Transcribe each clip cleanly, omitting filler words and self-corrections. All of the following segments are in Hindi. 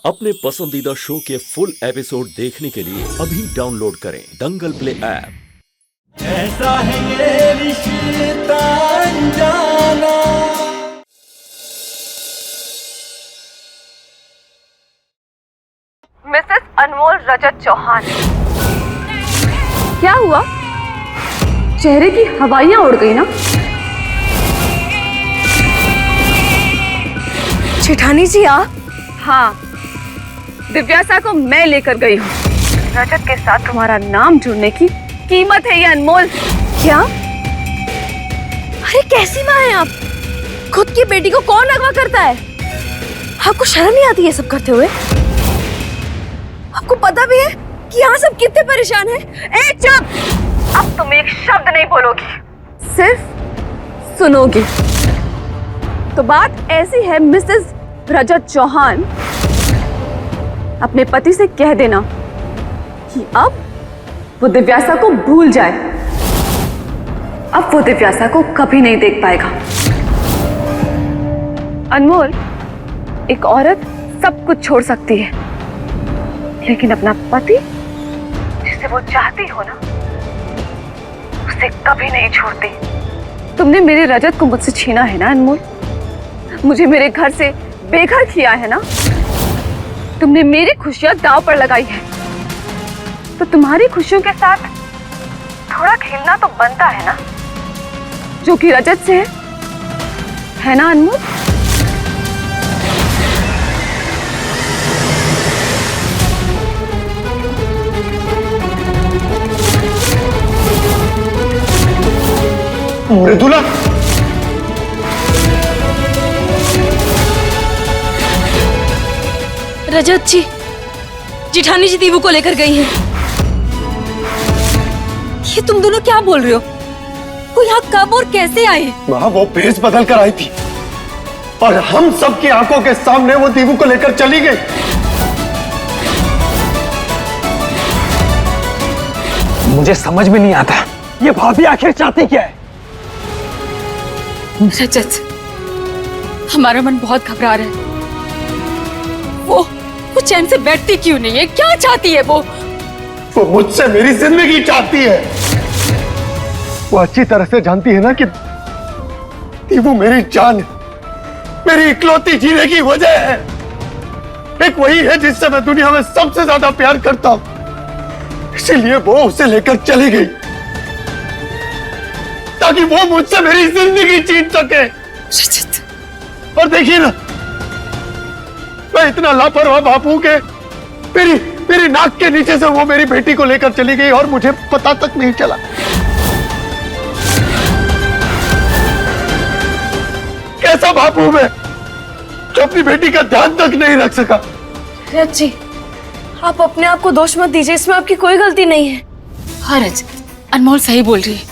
अपने पसंदीदा शो के फुल एपिसोड देखने के लिए अभी डाउनलोड करें दंगल प्ले ऐप। ऐसा है ये रिश्ता अनजाना। मिसेस अनमोल रजत चौहान। क्या हुआ? चेहरे की हवाइयां उड़ गई ना? जेठानी जी आप? हाँ, दिव्यासा को मैं लेकर गई हूँ। रजत के साथ तुम्हारा नाम जुड़ने की कीमत है ये अनमोल। क्या? अरे कैसी माँ है आप? खुद की बेटी को कौन अगवा करता है? आपको शर्म नहीं आती ये सब करते हुए? आपको पता भी है कि यहाँ सब कितने परेशान हैं? ए चुप! अब तुम एक शब्द नहीं बोलोगी, सिर्फ सुनोगी। तो बात ऐसी है मिसेस रजत चौहान, अपने पति से कह देना कि अब वो दिव्यासा को भूल जाए। अब वो दिव्यासा को कभी नहीं देख पाएगा। अनमोल, एक औरत सब कुछ छोड़ सकती है, लेकिन अपना पति जिसे वो चाहती हो ना, उसे कभी नहीं छोड़ती। तुमने मेरे रजत को मुझसे छीना है ना अनमोल? मुझे मेरे घर से बेघर किया है ना? तुमने मेरी खुशियां दांव पर लगाई है, तो तुम्हारी खुशियों के साथ थोड़ा खेलना तो बनता है ना, जो कि रजत से है ना अनमोल? मृदुला, रजत जी, जेठानी जी दीवू को लेकर गई हैं। ये तुम दोनों क्या बोल रहे हो? वो यहाँ कब और कैसे आए? वहाँ वो भेष बदल कर आई थी और हम सबकी आंखों के सामने वो दीवू को लेकर चली गई। मुझे समझ में नहीं आता ये भाभी आखिर चाहती क्या है? रजत, हमारा मन बहुत घबरा रहा है। वो चैन से बैठती क्यों नहीं है? क्या चाहती है वो? वो मुझसे मेरी जिंदगी चाहती है। वो अच्छी तरह से जानती है ना कि दीवू मेरी जान है, मेरी इकलौती जीने की वजह है। एक वही है जिससे मैं दुनिया में सबसे ज्यादा प्यार करता हूं, इसीलिए वो उसे लेकर चली गई ताकि वो मुझसे मेरी जिंदगी छीन सके। और देखिए ना, मैं इतना लापरवाह बाप हूं कि मेरी नाक के नीचे से वो मेरी बेटी को लेकर चली गई और मुझे पता तक नहीं चला। कैसा बाप हूं मैं जो अपनी बेटी का ध्यान तक नहीं रख सका। रजत जी, आप अपने आप को दोष मत दीजिए, इसमें आपकी कोई गलती नहीं है। हाँ रजत, अनमोल सही बोल रही है।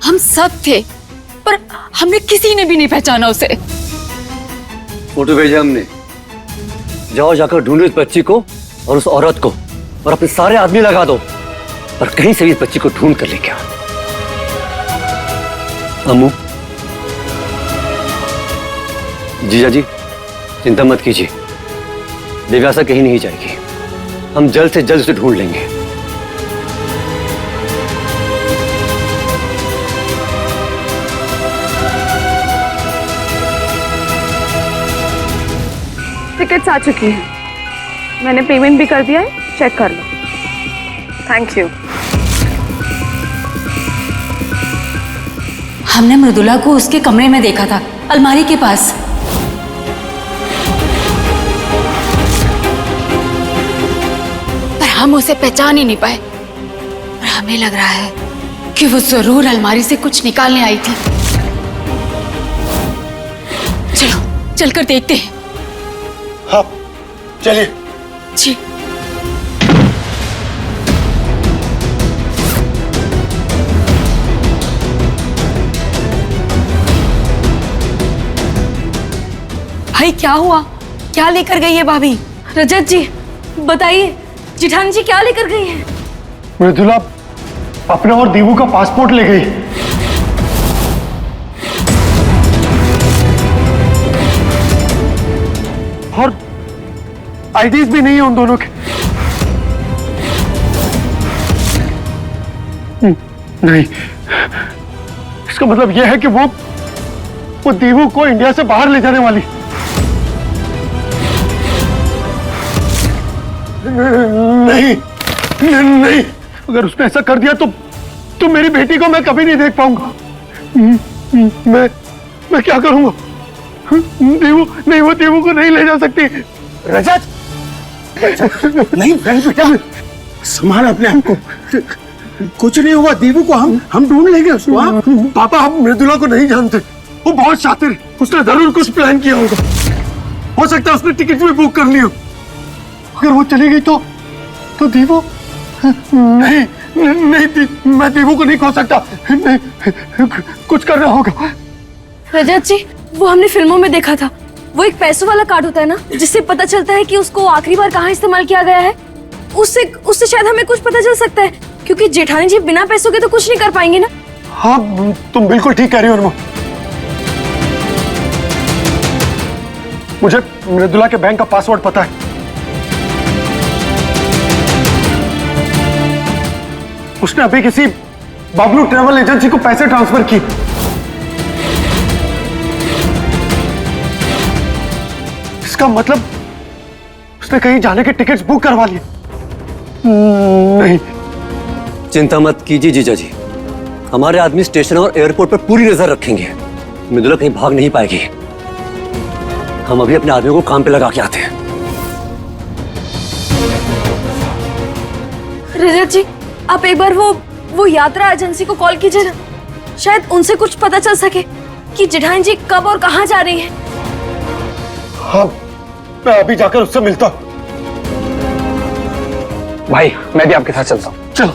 हम सब थे, पर हमने किसी ने भी नहीं पहचाना उसे। फोटो भेजा हमने, जाओ जाकर ढूंढो इस बच्ची को और उस औरत को, और अपने सारे आदमी लगा दो और कहीं से भी इस बच्ची को ढूंढ कर लेके आओ। अम्मू, जीजा जी, चिंता मत कीजिए, दिव्यासा कहीं नहीं जाएगी। हम जल्द से जल्द उसे ढूंढ लेंगे। टिकट्स आ चुकी हैं, मैंने पेमेंट भी कर दिया है, चेक कर लो। Thank you. हमने मृदुला को उसके कमरे में देखा था, अलमारी के पास। पर हम उसे पहचान ही नहीं पाए, और हमें लग रहा है कि वो जरूर अलमारी से कुछ निकालने आई थी। चलो चलकर देखते हैं। हाँ, चलिए। जी। भाई क्या हुआ? क्या लेकर गई है भाभी? रजत जी बताइए, जेठानी जी क्या लेकर गई है? मृदुला अपना और दीवू का पासपोर्ट ले गई। और आईडीज भी नहीं है उन दोनों के। नहीं, इसका मतलब यह है कि वो दीवू को इंडिया से बाहर ले जाने वाली। नहीं नहीं, अगर उसने ऐसा कर दिया तो मेरी बेटी को मैं कभी नहीं देख पाऊंगा। मैं क्या करूंगा? दीवू नहीं, वो दीवू को नहीं ले जा सकती। रजत नहीं बेटा, संभाल अपने आप को, कुछ नहीं हुआ। दीवू को हम ढूंढ लेंगे उसको। हाँ? पापा, हम मृदुला को नहीं जानते, वो बहुत शातिर है, उसने जरूर कुछ प्लान किया होगा। हो सकता है उसने टिकट भी बुक कर ली हो। अगर वो चली गई तो दीवू नहीं, मैं दीवू को नहीं खो सकता। नहीं, कुछ करना होगा। रजत जी, वो हमने फिल्मों में देखा था, वो एक पैसों वाला कार्ड होता है ना, जिससे पता चलता है कि उसको आखिरी बार कहाँ इस्तेमाल किया गया है। उससे शायद हमें कुछ पता चल सकता है, क्योंकि जेठानी जी बिना पैसों के तो कुछ नहीं कर पाएंगे ना। हाँ, तुम बिल्कुल ठीक कह रही हो अरमा। मुझे मृदुला के बैंक का पासवर्ड पता है। उसने अभी किसी बबलू ट्रैवल एजेंसी को पैसे ट्रांसफर किए। इसका मतलब उसने कहीं जाने के टिकट्स बुक करवा लिए। नहीं, चिंता मत कीजिए जीजा जी, हमारे आदमी स्टेशन और एयरपोर्ट पर पूरी नजर रखेंगे। मृदुला कहीं भाग नहीं पाएगी। हम अभी अपने आदमियों को काम पे लगा के आते हैं। रजत जी, आप एक बार वो यात्रा एजेंसी को कॉल कीजिए ना, शायद उनसे कुछ पता चल सके कि जेठानी जी कब और कहां जा रही हैं। हाँ, मैं अभी जाकर उससे मिलता हूं। भाई मैं भी आपके साथ चलता हूँ। चलो।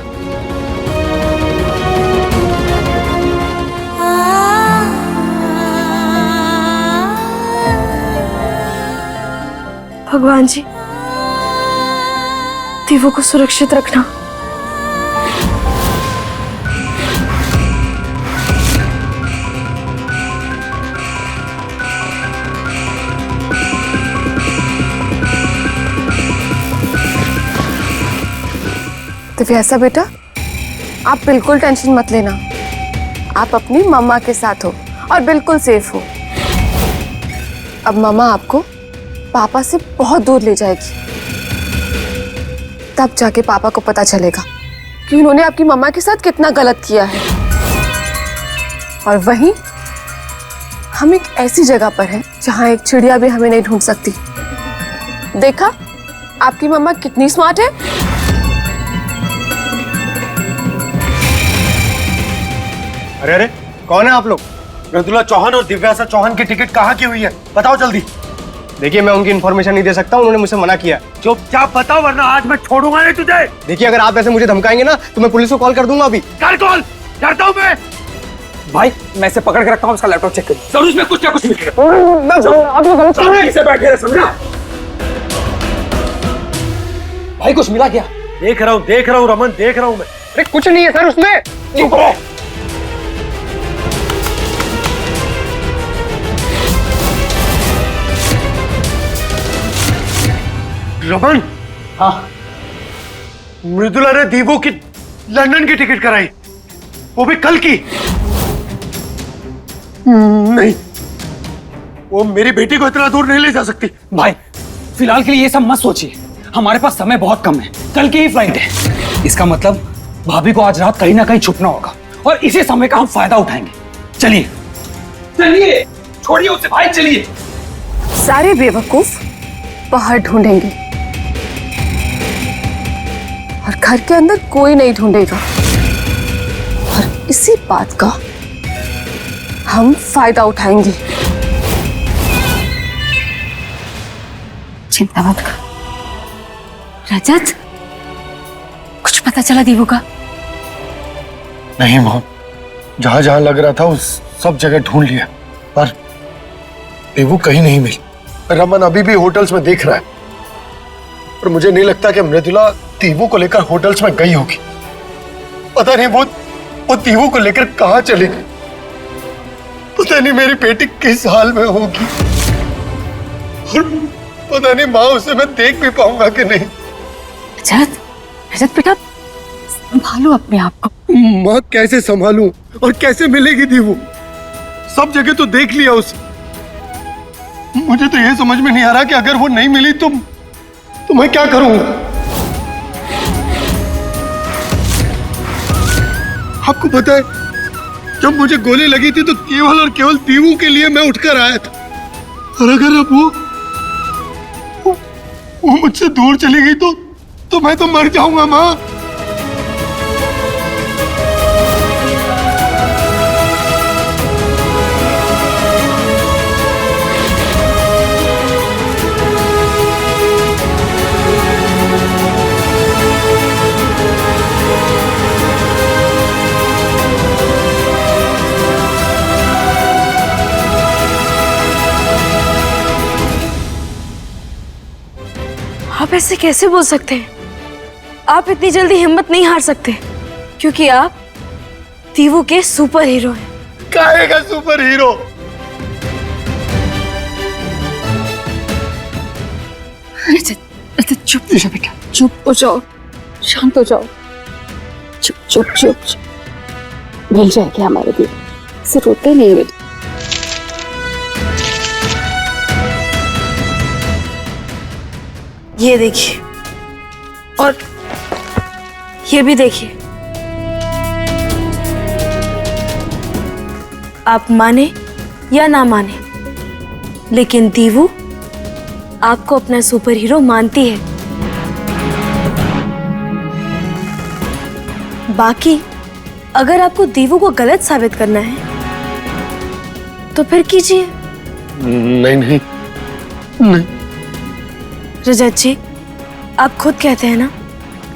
भगवान जी, दीवू को सुरक्षित रखना। दिव्यासा बेटा, आप बिल्कुल टेंशन मत लेना, आप अपनी मम्मा के साथ हो और बिल्कुल सेफ हो। अब मम्मा आपको पापा से बहुत दूर ले जाएगी, तब जाके पापा को पता चलेगा कि उन्होंने आपकी मम्मा के साथ कितना गलत किया है। और वहीं हम एक ऐसी जगह पर हैं जहां एक चिड़िया भी हमें नहीं ढूंढ सकती। देखा आपकी मम्मा कितनी स्मार्ट है। अरे अरे, कौन है आप लोग? मृदुला चौहान और दिव्यासा चौहान की टिकट कहाँ की हुई है, बताओ जल्दी। देखिए, मैं उनकी इन्फॉर्मेशन नहीं दे सकता, उन्होंने मुझसे मना किया। चुपचाप बताओ, वरना आज मैं छोड़ूंगा नहीं तुझे। देखिए, अगर आप ऐसे मुझे धमकाएंगे ना तो मैं पुलिस को कॉल कर दूंगा। अभी कर कॉल, करता हूँ मैं। भाई मैं इसे पकड़ के रखता हूँ, उसका लैपटॉप चेक करिए। जरूर इसमें कुछ ना कुछ मिलेगा। बैठे समझा। भाई कुछ मिला क्या? देख रहा हूँ रमन, देख रहा हूँ मैं। अरे कुछ नहीं है सर उसमें। चुप रहो। रमन। हाँ, मृदुला ने दीवू की लंदन की टिकट कराई, वो भी कल की। नहीं, वो मेरी बेटी को इतना दूर नहीं ले जा सकती। भाई फिलहाल के लिए ये सब मत सोचिए, हमारे पास समय बहुत कम है, कल की ही फ्लाइट है। इसका मतलब भाभी को आज रात कहीं ना कहीं छुपना होगा और इसी समय का हम फायदा उठाएंगे। चलिए चलिए, छोड़िए उसे भाई, चलिए। सारे बेवकूफ बाहर ढूंढेंगे और घर के अंदर कोई नहीं ढूंढेगा, और इसी बात का हम फायदा उठाएंगे। चिंता मत कर रजत, कुछ पता चला दीवू का? नहीं मॉम, जहां जहां लग रहा था उस सब जगह ढूंढ लिया, पर दीवू कहीं नहीं मिली। रमन अभी भी होटल्स में देख रहा है, और मुझे नहीं लगता कि मृदुला दीवू को लेकर होटल्स में गई होगी। पता नहीं वो दीवू को लेकर कहां चली गई। पता नहीं मेरी बेटी किस हाल में होगी, पता नहीं माँ उसे मैं देख भी पाऊंगा कि नहीं। रजत, रजत बेटा संभालो अपने आप को। माँ कैसे संभालूं और कैसे मिलेगी दीवू? सब जगह तो देख लिया उसे। मुझे तो ये समझ में नहीं आ रहा कि अगर वो नहीं मिली तो मैं क्या करूंगा। आपको पता है जब मुझे गोली लगी थी तो केवल और केवल दीवू के लिए मैं उठकर आया था, और अगर अब वो मुझसे दूर चली गई तो मैं तो मर जाऊंगा माँ। आप ऐसे कैसे बोल सकते हैं? आप इतनी जल्दी हिम्मत नहीं हार सकते, क्योंकि आप दीवू के सुपर हीरो हैं। काहे का सुपर हीरो? रजत, रजत चुप हो जाओ बेटा, चुप हो जाओ, शांत हो जाओ। चुप चुप चुप चुप। मिल जाएगी हमारे दिल से, रोते नहीं बेटा। ये देखिए, और ये भी देखिए। आप माने या ना माने, लेकिन दीवू आपको अपना सुपर हीरो मानती है। बाकी अगर आपको दीवू को गलत साबित करना है तो फिर कीजिए। नहीं नहीं नहीं। रजत जी, आप खुद कहते हैं ना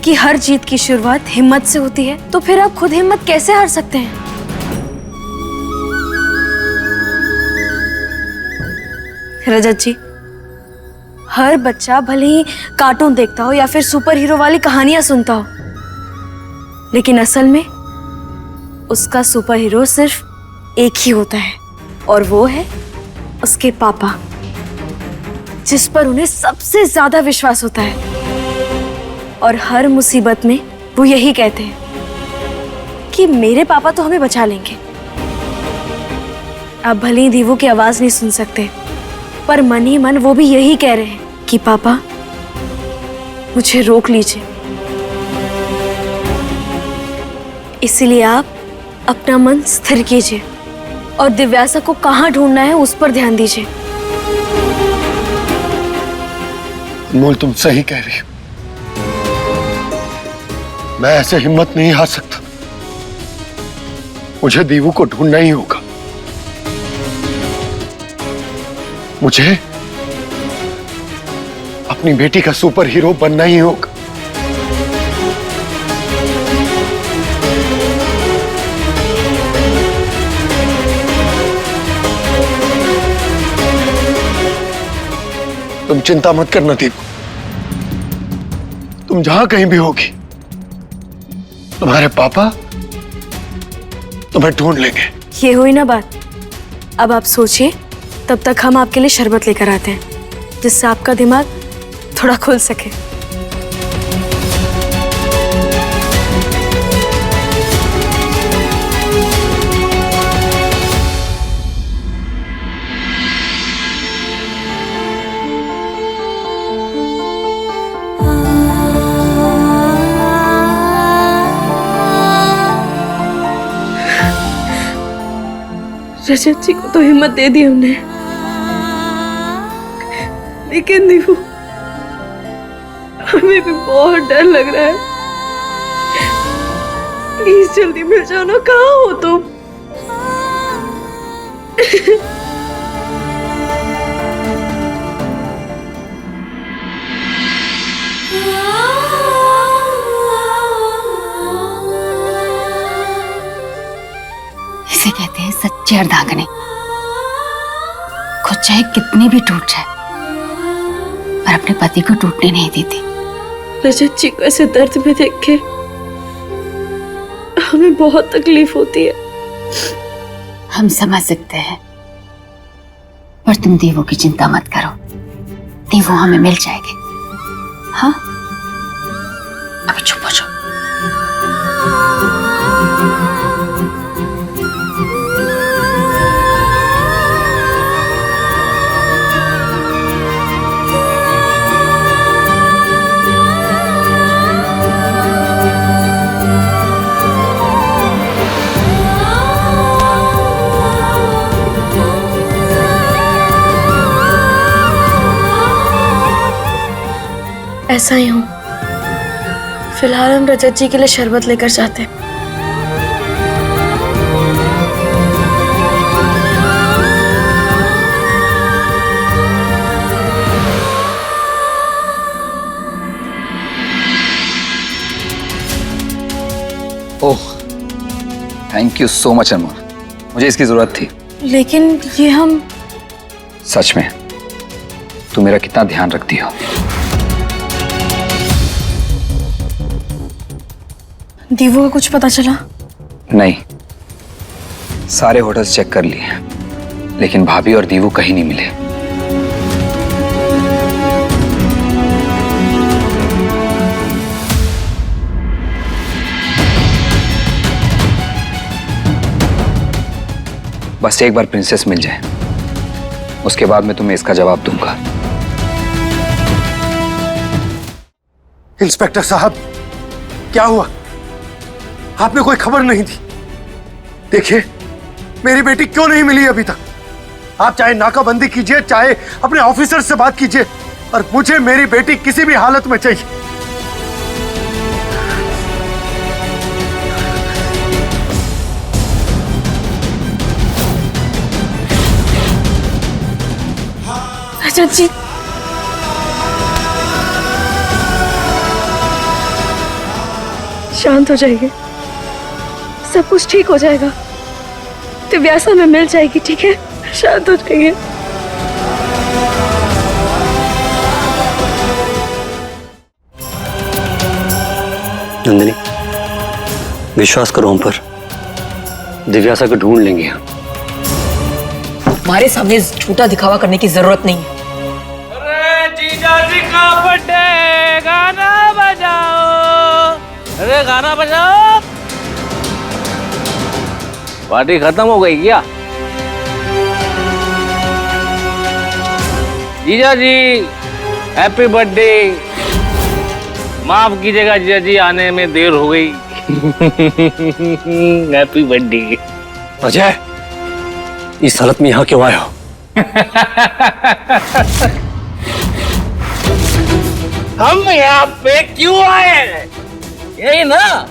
कि हर जीत की शुरुआत हिम्मत से होती है, तो फिर आप खुद हिम्मत कैसे हार सकते हैं? रजत जी, हर बच्चा भले ही कार्टून देखता हो या फिर सुपर हीरो वाली कहानियां सुनता हो, लेकिन असल में उसका सुपर हीरो सिर्फ एक ही होता है, और वो है उसके पापा, जिस पर उन्हें सबसे ज्यादा विश्वास होता है। और हर मुसीबत में वो यही कहते हैं कि मेरे पापा तो हमें बचा लेंगे। आप भले ही दीवू की आवाज नहीं सुन सकते, पर मन ही मन वो भी यही कह रहे हैं कि पापा मुझे रोक लीजिए। इसीलिए आप अपना मन स्थिर कीजिए और दिव्यासा को कहाँ ढूंढना है उस पर ध्यान दीजिए। अनमोल, तुम सही कह रही हो। मैं ऐसे हिम्मत नहीं हार सकता। मुझे दीवू को ढूंढना ही होगा। मुझे अपनी बेटी का सुपर हीरो बनना ही होगा। तुम चिंता मत करना दीपू, तुम जहां कहीं भी होगी तुम्हारे पापा तुम्हें ढूंढ लेंगे। ये हुई ना बात। अब आप सोचिए, तब तक हम आपके लिए शरबत लेकर आते हैं, जिससे आपका दिमाग थोड़ा खुल सके। रजत जी को तो हिम्मत दे दी हमने, लेकिन दीवू, हमें भी बहुत डर लग रहा है। प्लीज जल्दी मिल जाओ ना, कहाँ हो तुम? इसे कहते हैं सच्चे अर्धांगिनी। खुद चाहे कितनी भी टूट जाए, पर अपने पति को टूटने नहीं देती। रजत जी को ऐसे दर्द में देख के हमें बहुत तकलीफ होती है। हम समझ सकते हैं, पर तुम दीवू की चिंता मत करो। दीवू हमें मिल जाएंगे। हाँ, अभी चुप हो जाओ। ऐसा ही हूँ। फिलहाल हम रजत जी के लिए शरबत लेकर जाते हैं। ओह, थैंक यू सो मच अनमोल, मुझे इसकी जरूरत थी। लेकिन ये हम सच में तू मेरा कितना ध्यान रखती हो। दीवू का कुछ पता चला? नहीं, सारे होटल्स चेक कर लिए, लेकिन भाभी और दीवू कहीं नहीं मिले। बस एक बार प्रिंसेस मिल जाए, उसके बाद मैं तुम्हें इसका जवाब दूंगा। इंस्पेक्टर साहब, क्या हुआ? आपने कोई खबर नहीं दी? देखिए, मेरी बेटी क्यों नहीं मिली अभी तक? आप चाहे नाकाबंदी कीजिए, चाहे अपने ऑफिसर से बात कीजिए, और मुझे मेरी बेटी किसी भी हालत में चाहिए। रजत जी, शांत हो जाइए, सब कुछ ठीक हो जाएगा। दिव्यासा में मिल जाएगी, ठीक है? शांत हो जाइए। नंदिनी, विश्वास करो हम पर, दिव्यासा को ढूंढ लेंगे हम। हमारे सामने झूठा दिखावा करने की जरूरत नहीं है। अरे जीजा जी का बर्थडे, गाना बजाओ। अरे गाना बजाओ। पार्टी खत्म हो गई क्या? जीजा जी, हैप्पी बर्थडे। माफ कीजिएगा जीजा जी, आने में देर हो गई। Happy birthday. अजय, इस हालत में यहाँ क्यों आए हो? हम यहाँ पे क्यों आए हैं? यही ना,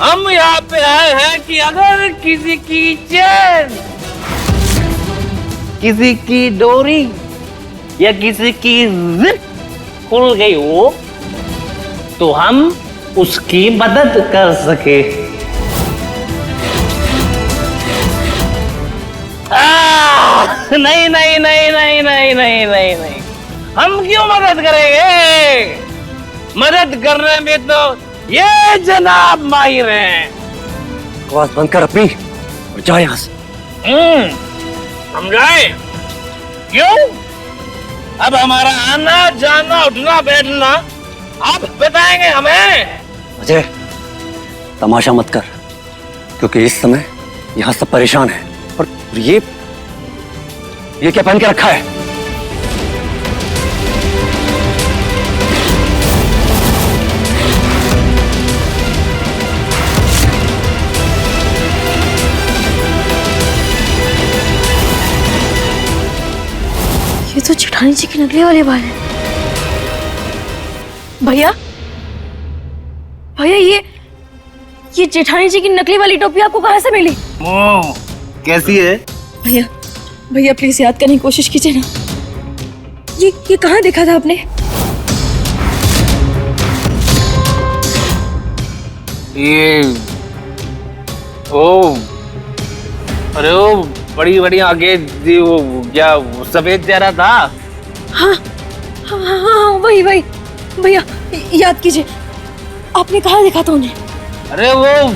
हम यहाँ पे आए हैं कि अगर किसी की चैन, किसी की डोरी या किसी की जिप खुल गई हो तो हम उसकी मदद कर सके। नहीं नहीं नहीं नहीं नहीं नहीं नहीं नहीं, हम क्यों मदद करेंगे? मदद करने में तो ये जनाब माहिर हैं। आवाज बंद कर अपनी और जा यहाँ से। समझाए क्यों? अब हमारा आना जाना उठना बैठना आप बताएंगे हमें। अजय, तमाशा मत कर, क्योंकि इस समय यहाँ सब परेशान हैं। और ये क्या पहन के रखा है? ये तो जेठानी जी के नकली वाले बाल हैं। भैया, भैया, ये जेठानी जी की नकली वाली टोपी आपको कहाँ से मिली? कैसी है? भैया, भैया प्लीज याद करने की कोशिश कीजिए ना। ये कहाँ देखा था आपने? ये ओ, अरे वो बड़ी बड़ी आंखें थी, वो क्या सफेद चेहरा था? हाँ हाँ हाँ, हाँ वही वही। भैया याद कीजिए, आपने कहाँ देखा था उन्हें? अरे वो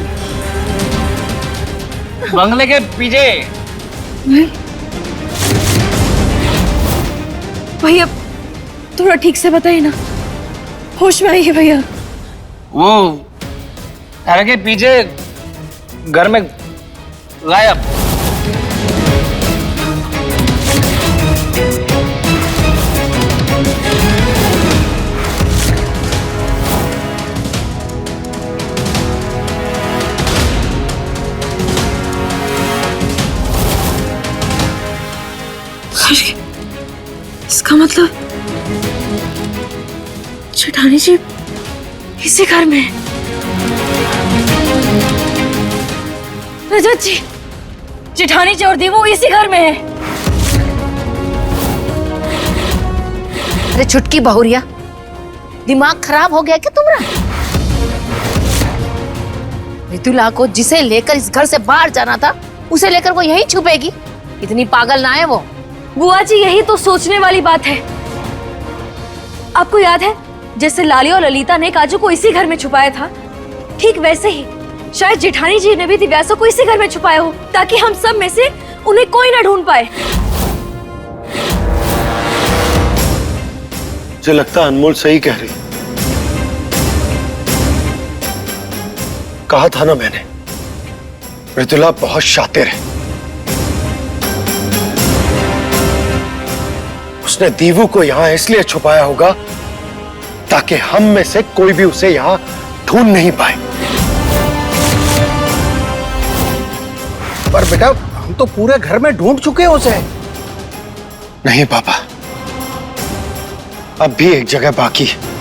बंगले के पीछे। भैया थोड़ा ठीक से बताइए ना, होश में आइए भैया। वो घर के पीछे घर में गायब। इसका मतलब जेठानी जी इसी घर में है। रजत जी, जेठानी जी और देवू इसी घर में है। अरे छुटकी बहुरिया, दिमाग खराब हो गया क्या तुम्हारा? मिथुला को जिसे लेकर इस घर से बाहर जाना था, उसे लेकर वो यहीं छुपेगी? इतनी पागल ना है वो। बुआ जी, यही तो सोचने वाली बात है। आपको याद है जैसे लाली और ललिता ने काजू को इसी घर में छुपाया था, ठीक वैसे ही शायद जेठानी जी ने भी दिव्यासा को इसी घर में छुपाया हो, ताकि हम सब में से उन्हें कोई ना ढूंढ पाए। मुझे लगता है अनमोल सही कह रही। कहा था ना मैंने, मृदुला बहुत शातिर है। उसने दीवू को यहां इसलिए छुपाया होगा ताकि हम में से कोई भी उसे यहां ढूंढ नहीं पाए। पर बेटा, हम तो पूरे घर में ढूंढ चुके हैं उसे। नहीं पापा, अब भी एक जगह बाकी है।